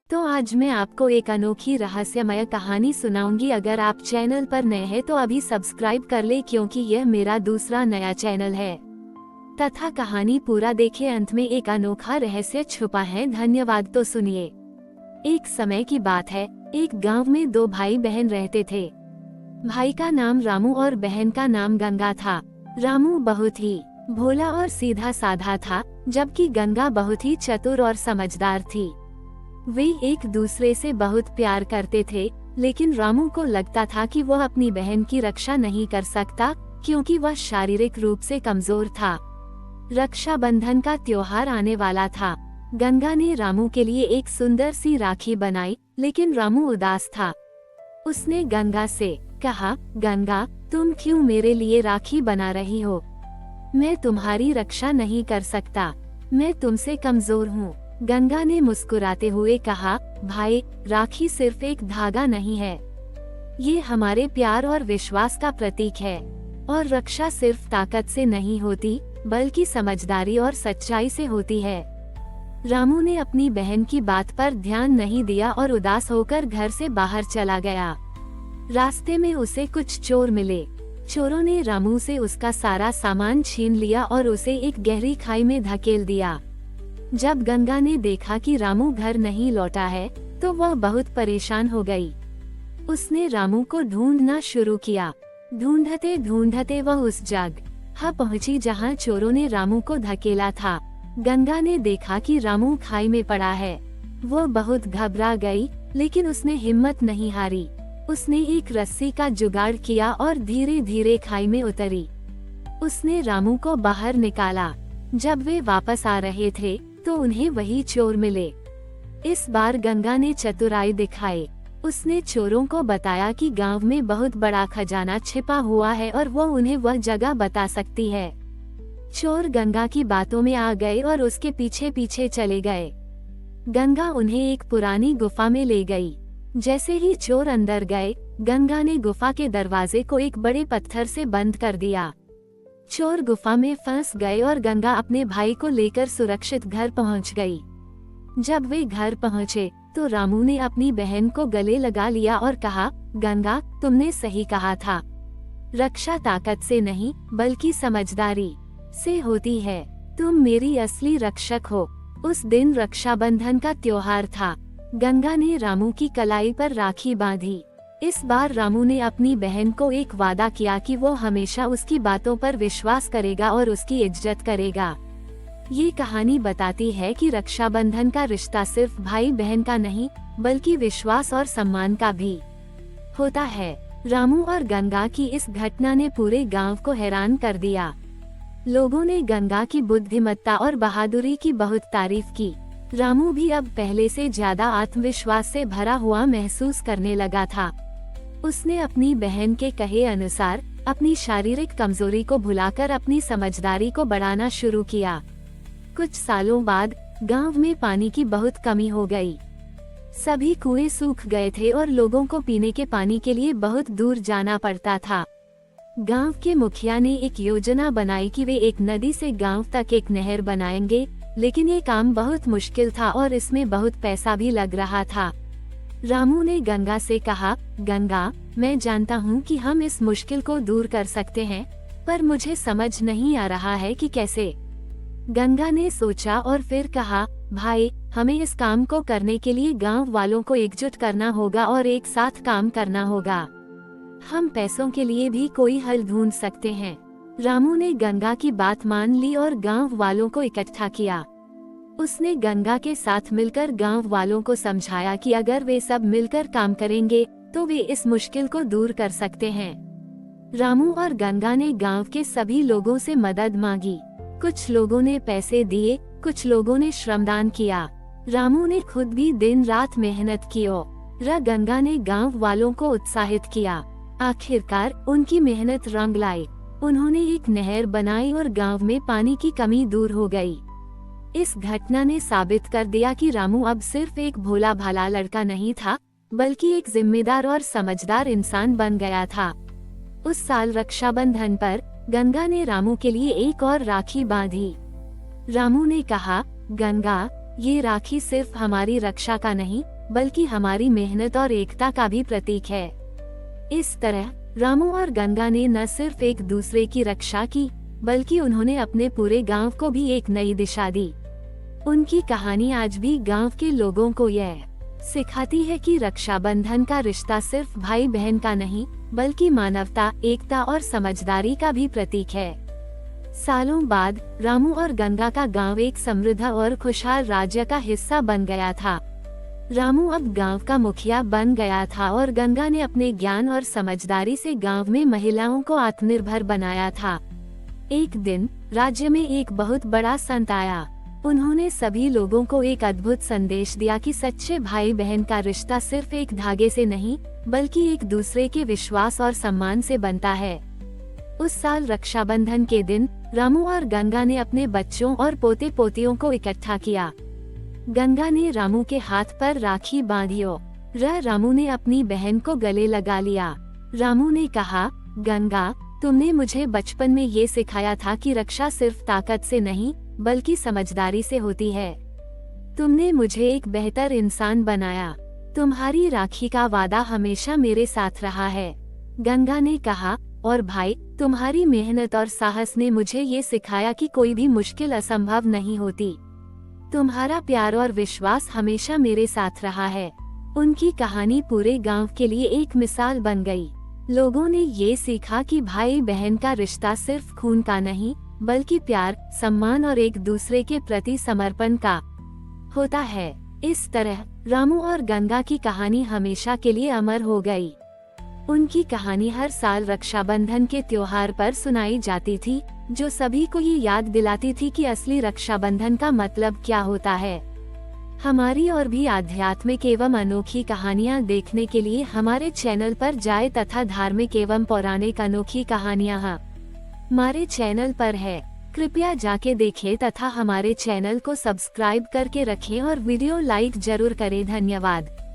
तो आज मैं आपको एक अनोखी रहस्यमय कहानी सुनाऊंगी। अगर आप चैनल पर नए हैं तो अभी सब्सक्राइब कर ले, क्योंकि यह मेरा दूसरा नया चैनल है। तथा कहानी पूरा देखे, अंत में एक अनोखा रहस्य छुपा है। धन्यवाद। तो सुनिए। एक समय की बात है, एक गांव में दो भाई बहन रहते थे। भाई का नाम रामू और बहन का नाम गंगा था। रामू बहुत ही भोला और सीधा साधा था, जबकि गंगा बहुत ही चतुर और समझदार थी। वे एक दूसरे से बहुत प्यार करते थे, लेकिन रामू को लगता था कि वह अपनी बहन की रक्षा नहीं कर सकता, क्योंकि वह शारीरिक रूप से कमजोर था। रक्षाबंधन का त्योहार आने वाला था। गंगा ने रामू के लिए एक सुंदर सी राखी बनाई, लेकिन रामू उदास था। उसने गंगा से कहा, गंगा, तुम क्यों मेरे लिए राखी बना रही हो? मैं तुम्हारी रक्षा नहीं कर सकता, मैं तुमसे कमजोर हूँ। गंगा ने मुस्कुराते हुए कहा, भाई, राखी सिर्फ एक धागा नहीं है, ये हमारे प्यार और विश्वास का प्रतीक है। और रक्षा सिर्फ ताकत से नहीं होती, बल्कि समझदारी और सच्चाई से होती है। रामू ने अपनी बहन की बात पर ध्यान नहीं दिया और उदास होकर घर से बाहर चला गया। रास्ते में उसे कुछ चोर मिले। चोरों ने रामू से उसका सारा सामान छीन लिया और उसे एक गहरी खाई में धकेल दिया। जब गंगा ने देखा कि रामू घर नहीं लौटा है, तो वह बहुत परेशान हो गई। उसने रामू को ढूंढना शुरू किया। ढूंढते ढूंढते वह उस जगह पहुंची जहां चोरों ने रामू को धकेला था। गंगा ने देखा कि रामू खाई में पड़ा है। वह बहुत घबरा गई, लेकिन उसने हिम्मत नहीं हारी। उसने एक रस्सी का जुगाड़ किया और धीरे धीरे खाई में उतरी। उसने रामू को बाहर निकाला। जब वे वापस आ रहे थे, तो उन्हें वही चोर मिले। इस बार गंगा ने चतुराई दिखाई। उसने चोरों को बताया कि गांव में बहुत बड़ा खजाना छिपा हुआ है और वो उन्हें वह जगह बता सकती है। चोर गंगा की बातों में आ गए और उसके पीछे पीछे चले गए। गंगा उन्हें एक पुरानी गुफा में ले गई। जैसे ही चोर अंदर गए, गंगा ने गुफा के दरवाजे को एक बड़े पत्थर से बंद कर दिया। चोर गुफा में फंस गए और गंगा अपने भाई को लेकर सुरक्षित घर पहुंच गई। जब वे घर पहुंचे, तो रामू ने अपनी बहन को गले लगा लिया और कहा, गंगा, तुमने सही कहा था। रक्षा ताकत से नहीं, बल्कि समझदारी से होती है। तुम मेरी असली रक्षक हो। उस दिन रक्षाबंधन का त्योहार था। गंगा ने रामू की कलाई पर राखी बांधी। इस बार रामू ने अपनी बहन को एक वादा किया कि वो हमेशा उसकी बातों पर विश्वास करेगा और उसकी इज्जत करेगा। ये कहानी बताती है कि रक्षाबंधन का रिश्ता सिर्फ भाई बहन का नहीं, बल्कि विश्वास और सम्मान का भी होता है। रामू और गंगा की इस घटना ने पूरे गांव को हैरान कर दिया। लोगों ने गंगा की बुद्धिमत्ता और बहादुरी की बहुत तारीफ की। रामू भी अब पहले से ज्यादा आत्मविश्वास से भरा हुआ महसूस करने लगा था। उसने अपनी बहन के कहे अनुसार अपनी शारीरिक कमजोरी को भुलाकर अपनी समझदारी को बढ़ाना शुरू किया। कुछ सालों बाद गांव में पानी की बहुत कमी हो गई। सभी कुएं सूख गए थे और लोगों को पीने के पानी के लिए बहुत दूर जाना पड़ता था। गांव के मुखिया ने एक योजना बनाई कि वे एक नदी से गांव तक एक नहर बनाएंगे, लेकिन ये काम बहुत मुश्किल था और इसमें बहुत पैसा भी लग रहा था। रामू ने गंगा से कहा, गंगा, मैं जानता हूँ कि हम इस मुश्किल को दूर कर सकते हैं, पर मुझे समझ नहीं आ रहा है कि कैसे। गंगा ने सोचा और फिर कहा, भाई, हमें इस काम को करने के लिए गांव वालों को एकजुट करना होगा और एक साथ काम करना होगा। हम पैसों के लिए भी कोई हल ढूंढ सकते हैं। रामू ने गंगा की बात मान ली और गांव वालों को इकट्ठा किया। उसने गंगा के साथ मिलकर गांव वालों को समझाया कि अगर वे सब मिलकर काम करेंगे, तो वे इस मुश्किल को दूर कर सकते हैं। रामू और गंगा ने गांव के सभी लोगों से मदद मांगी। कुछ लोगों ने पैसे दिए, कुछ लोगों ने श्रमदान किया। रामू ने खुद भी दिन रात मेहनत की और गंगा ने गांव वालों को उत्साहित किया। आखिरकार उनकी मेहनत रंग लाई। उन्होंने एक नहर बनाई और गांव में पानी की कमी दूर हो गई। इस घटना ने साबित कर दिया कि रामू अब सिर्फ एक भोला भाला लड़का नहीं था, बल्कि एक जिम्मेदार और समझदार इंसान बन गया था। उस साल रक्षाबंधन पर गंगा ने रामू के लिए एक और राखी बांधी। रामू ने कहा, गंगा, ये राखी सिर्फ हमारी रक्षा का नहीं, बल्कि हमारी मेहनत और एकता का भी प्रतीक है। इस तरह रामू और गंगा ने न सिर्फ एक दूसरे की रक्षा की, बल्कि उन्होंने अपने पूरे गांव को भी एक नई दिशा दी। उनकी कहानी आज भी गांव के लोगों को यह सिखाती है कि रक्षाबंधन का रिश्ता सिर्फ भाई बहन का नहीं, बल्कि मानवता, एकता और समझदारी का भी प्रतीक है। सालों बाद रामू और गंगा का गांव एक समृद्ध और खुशहाल राज्य का हिस्सा बन गया था। रामू अब गांव का मुखिया बन गया था और गंगा ने अपने ज्ञान और समझदारी से गांव में महिलाओं को आत्मनिर्भर बनाया था। एक दिन राज्य में एक बहुत बड़ा संत आया। उन्होंने सभी लोगों को एक अद्भुत संदेश दिया कि सच्चे भाई बहन का रिश्ता सिर्फ एक धागे से नहीं, बल्कि एक दूसरे के विश्वास और सम्मान से बनता है। उस साल रक्षाबंधन के दिन रामू और गंगा ने अपने बच्चों और पोते पोतियों को इकट्ठा किया। गंगा ने रामू के हाथ पर राखी बांधी और रामू ने अपनी बहन को गले लगा लिया। रामू ने कहा, गंगा, तुमने मुझे बचपन में ये सिखाया था कि रक्षा सिर्फ ताकत से नहीं, बल्कि समझदारी से होती है। तुमने मुझे एक बेहतर इंसान बनाया। तुम्हारी राखी का वादा हमेशा मेरे साथ रहा है। गंगा ने कहा, और भाई, तुम्हारी मेहनत और साहस ने मुझे ये सिखाया कि कोई भी मुश्किल असंभव नहीं होती। तुम्हारा प्यार और विश्वास हमेशा मेरे साथ रहा है। उनकी कहानी पूरे गांव के लिए एक मिसाल बन गई। लोगों ने ये सीखा कि भाई बहन का रिश्ता सिर्फ खून का नहीं, बल्कि प्यार, सम्मान और एक दूसरे के प्रति समर्पण का होता है। इस तरह रामू और गंगा की कहानी हमेशा के लिए अमर हो गई। उनकी कहानी हर साल रक्षाबंधन के त्योहार पर सुनाई जाती थी, जो सभी को ये याद दिलाती थी कि असली रक्षाबंधन का मतलब क्या होता है। हमारी और भी आध्यात्मिक एवं अनोखी कहानियाँ देखने के लिए हमारे चैनल पर जाएं तथा धार्मिक एवं पौराणिक अनोखी कहानियाँ हमारे चैनल पर है। कृपया जाके देखें तथा हमारे चैनल को सब्सक्राइब करके रखें और वीडियो लाइक जरूर करें। धन्यवाद।